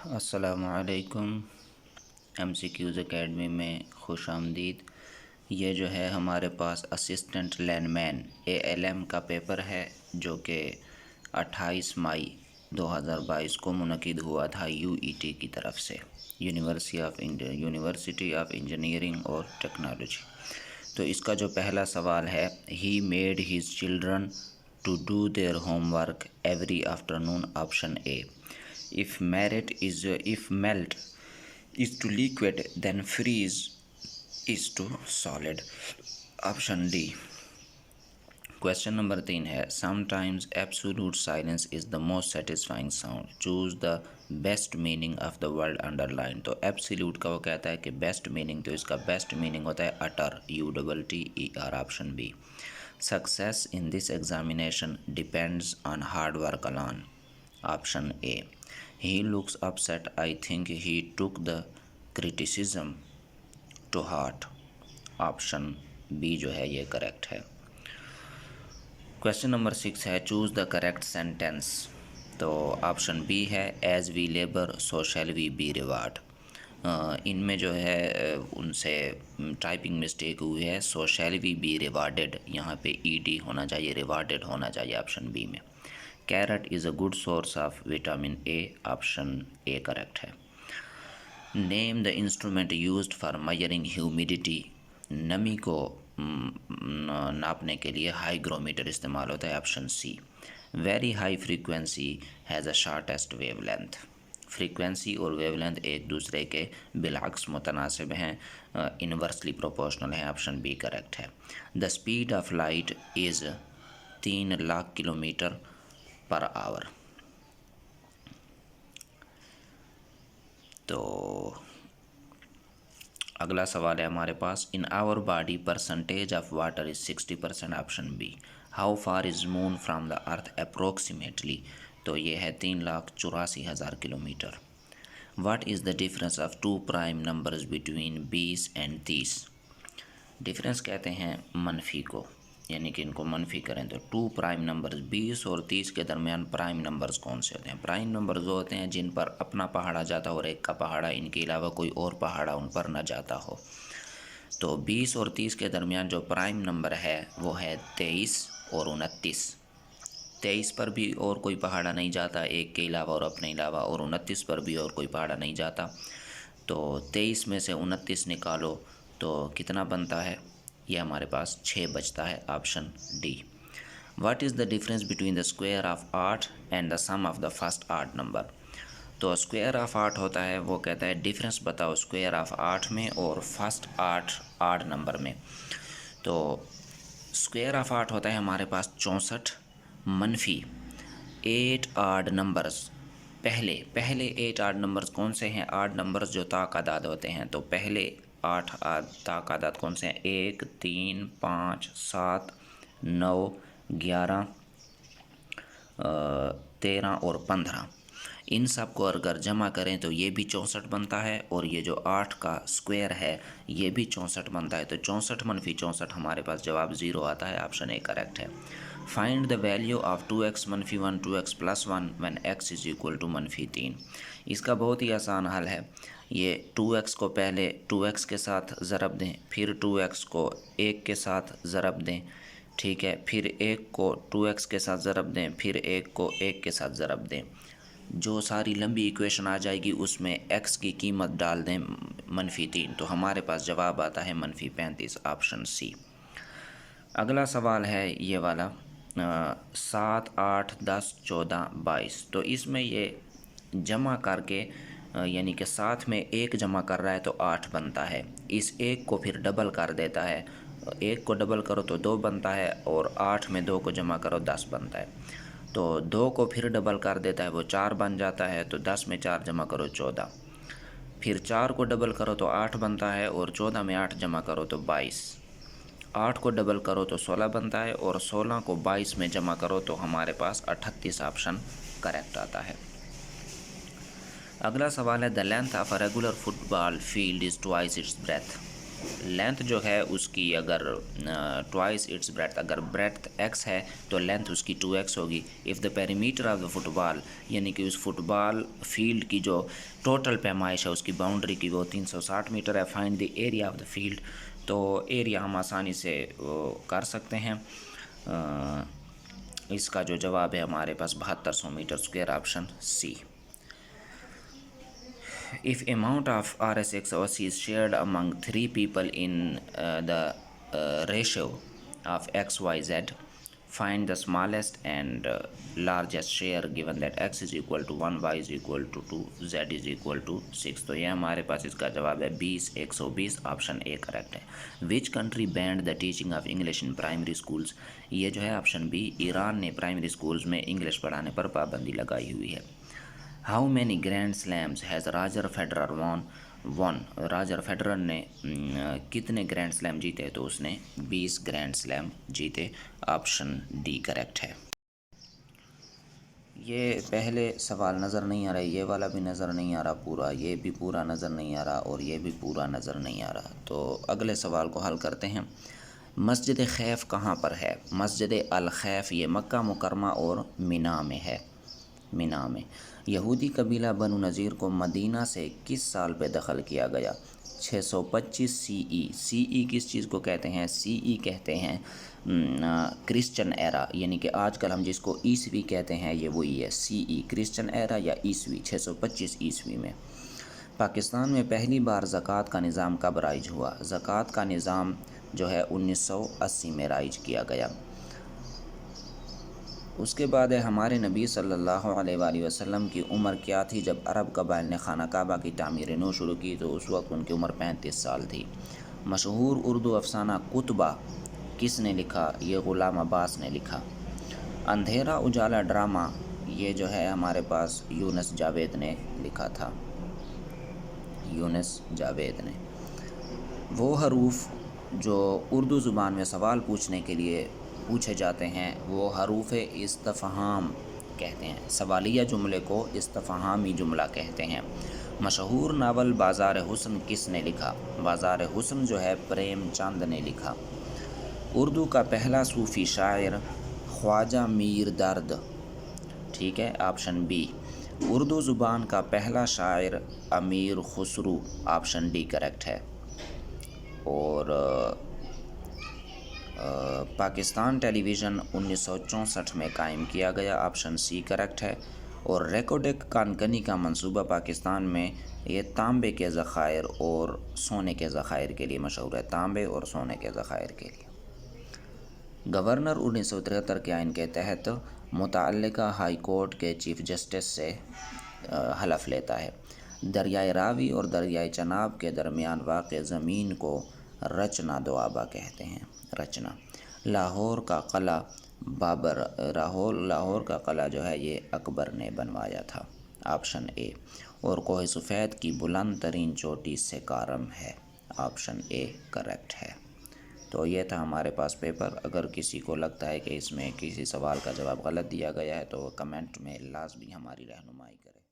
अस्सलामुअलैकुम। MCQs academy में खुश आमदीद। ये जो है हमारे पास असिस्टेंट लैंडमैन ALM का पेपर है जो कि 28 मई 2022 को मुनक़िद हुआ था UET की तरफ से, यूनिवर्सिटी ऑफ इंजीनियरिंग और टेक्नोलॉजी। तो इसका जो पहला सवाल है, he made his children to do their homework every afternoon, option A. If melt is to liquid, then freeze is to solid, option D. Question number 3 है, sometimes absolute silence is the most satisfying sound, choose the best meaning of the word underline. तो absolute का वो कहता है कि best meaning, तो इसका best meaning होता है utter, UTTER, option B. Success in this examination depends on hard work alone, option A. He looks upset. I think he took the criticism to heart, option B जो है ये correct है। Question number 6 है, choose the correct sentence. तो option B है, as we labour so shall we be reward. इनमें जो है उनसे टाइपिंग मिस्टेक हुई है, so shall we be rewarded, यहाँ पे ED होना चाहिए, रिवार्डेड होना चाहिए ऑप्शन बी में। Carrot is a good source of vitamin A, option A correct है। Name the instrument used for measuring humidity, नमी को नापने के लिए हाईग्रोमीटर इस्तेमाल होता है, option C. Very high frequency has a shortest wavelength, frequency और वेवलेंथ एक दूसरे के बिलाक्स मुतनासिब हैं, इन्वर्सली प्रोपोर्शनल है, ऑप्शन बी करेक्ट है। The speed of light is 3 lakh kilometre per hour. तो अगला सवाल है हमारे पास, in our body percentage of water is 60%, option B. How far is moon from the earth approximately, तो ये है 3,84,000 kilometre. What is the difference of two prime numbers between 20 and 30। Difference कहते हैं मनफी को, यानी कि इनको मनफी करें तो टू प्राइम नंबर्स 20 और 30 के दरमियान प्राइम नंबर्स कौन से होते हैं। प्राइम नंबर्स वो होते हैं जिन पर अपना पहाड़ा जाता हो और एक का पहाड़ा, इनके अलावा कोई और पहाड़ा उन पर न जाता हो। तो 20 और 30 के दरमियान जो प्राइम नंबर है वो है 23 और 29। 23 पर भी और कोई पहाड़ा नहीं जाता एक के अलावा और अपने अलावा, और 29 पर भी और कोई पहाड़ा नहीं जाता। तो 23 में से 29 निकालो तो कितना बनता है, ये हमारे पास 6 बचता है, option D. What is the difference between the square of 8 and the sum of the first 8 number. तो स्क्वायर ऑफ 8 होता है, वो कहता है डिफरेंस बताओ स्क्वायर ऑफ 8 में और फर्स्ट 8 नंबर में। तो स्क्वायर ऑफ 8 होता है हमारे पास 64 मनफी 8 आड नंबर्स। पहले 8 आड नंबर्स कौन से हैं, 8 नंबर्स जो ताक़ादाद होते हैं। तो पहले 8 ताक़ादाद कौन से हैं, 1 3 5 7 9 11 13 और 15। इन सब को अगर जमा करें तो ये भी 64 बनता है, और ये जो 8 का स्क्वायर है ये भी 64 बनता है। तो 64 मनफी 64 हमारे पास जवाब 0 आता है, ऑप्शन ए करेक्ट है। Find the value of 2x मनफी 1 2x plus 1 when x is equal to मनफी 3। इसका बहुत ही आसान हल है। ये 2x को पहले 2x के साथ ज़रब दें, फिर 2x को 1 के साथ ज़रब दें, ठीक है, फिर 1 को 2x के साथ ज़रब दें, फिर 1 को 1 के साथ ज़रब दें। जो सारी लंबी इक्वेशन आ जाएगी उसमें x की कीमत डाल दें मनफी 3, तो हमारे पास जवाब आता है मनफी 35, ऑप्शन सी। अगला सवाल है ये वाला, 7 8 10 14 22। तो इसमें ये जमा करके यानी कि 7 में 1 जमा कर रहा है तो 8 बनता है, इस 1 को फिर डबल कर देता है, 1 को डबल करो तो 2 बनता है, और 8 में 2 को जमा करो 10 बनता है। तो 2 को फिर डबल कर देता है, वो 4 बन जाता है, तो 10 में 4 जमा करो 14, फिर 4 को डबल करो तो 8 बनता है, और 14 में 8 जमा करो तो 22, 8 को डबल करो तो 16 बनता है, और 16 को 22 में जमा करो तो हमारे पास 38, ऑप्शन करेक्ट आता है। अगला सवाल है, the length of a regular football field is twice its breath, length जो है उसकी अगर ट्वाइस इट्स ब्रेथ, अगर ब्रेथ x है तो लेंथ उसकी 2x होगी। If the perimeter of the football, यानी कि उस फुटबॉल फील्ड की जो टोटल पैमाइश है उसकी बाउंड्री की वो 360 मीटर है। Find the area of the field, तो एरिया हम आसानी से कर सकते हैं। इसका जो जवाब है हमारे पास 7200 metre square, option C. If amount of RSXOC is shared among 3 people in the ratio of XYZ, find the smallest and largest share given that x is equal to 1, y is equal to 2, z is equal to 6। तो ये हमारे पास इसका जवाब है 20, 120, option A correct है। Which country band the teaching of English in primary schools, ये जो है ऑप्शन बी, ईरान ने प्राइमरी स्कूल्स में इंग्लिश पढ़ाने पर पाबंदी लगाई हुई है। How many grand slams has Roger Federer one, Roger Federer ने कितने ग्रैंड स्लैम जीते, तो उसने 20 ग्रैंड स्लैम जीते, ऑप्शन डी करेक्ट है। ये पहले सवाल नज़र नहीं आ रहा, ये वाला भी नज़र नहीं आ रहा पूरा, ये भी पूरा नज़र नहीं आ रहा और ये भी पूरा नज़र नहीं आ रहा। तो अगले सवाल को हल करते हैं। मस्जिद खैफ कहाँ पर है? मस्जिद अल खैफ ये मक्का मुकरमा और मिना में है, मिना में। यहूदी कबीला बनु नज़ीर को मदीना से किस साल पे दखल किया गया? 625 सीई। सीई किस चीज़ को कहते हैं? सीई कहते हैं क्रिश्चियन एरा, यानी कि आजकल हम जिसको ईसवी कहते हैं ये वही है, सीई क्रिश्चियन एरा या ईसवी, 625 ईसवी में। पाकिस्तान में पहली बार ज़कात का निज़ाम कब राइज हुआ? ज़कात का निज़ाम जो है 1980 में राइज किया गया। उसके बाद है हमारे नबी सल्लल्लाहु अलैहि वसल्लम की उम्र क्या थी जब अरब कबाइल ने खाना काबा की तामीर नौ शुरू की? तो उस वक्त उनकी उम्र 35 साल थी। मशहूर उर्दू अफसाना कुतबा किसने लिखा? ये ग़ुलाम अब्बास ने लिखा। अंधेरा उजाला ड्रामा ये जो है हमारे पास यूनुस जावेद ने लिखा था, यूनुस जावेद ने। वो हरूफ जो उर्दू ज़ुबान में सवाल पूछने के लिए पूछे जाते हैं वो हरूफ इस्तफ़हाम कहते हैं। सवालिया जुमले को इस्तफ़हामी जुमला कहते हैं। मशहूर नावल बाज़ार हुस्न किसने लिखा? बाज़ार हुस्न जो है प्रेमचंद ने लिखा। उर्दू का पहला सूफ़ी शायर ख्वाजा मीर दर्द, ठीक है, ऑप्शन बी। उर्दू ज़ुबान का पहला शायर अमीर खुसरू, ऑप्शन डी करेक्ट है। और पाकिस्तान टेलीविज़न 1964 में कायम किया गया, ऑप्शन सी करेक्ट है। और रेकोडेक कानकनी का मंसूबा पाकिस्तान में ये तांबे के ज़खायर और सोने के ज़खायर के लिए मशहूर है, तांबे और सोने के ज़खायर के लिए। गवर्नर 1973 के आइन के तहत मुतअल्लिका हाई कोर्ट के चीफ जस्टिस से हलफ लेता है। दरियाए रावी और दरियाए चनाब के दरमियान वाक़ ज़मीन को रचना दोआबा कहते हैं, रचना। लाहौर का क़ला बाबर, लाहौर का क़ला जो है ये अकबर ने बनवाया था, ऑप्शन ए। और कोह सफ़ेद की बुलंद तरीन चोटी सिकारम है, ऑप्शन ए करेक्ट है। तो ये था हमारे पास पेपर। अगर किसी को लगता है कि इसमें किसी सवाल का जवाब गलत दिया गया है तो कमेंट में लाज़मी हमारी रहनुमाई करें।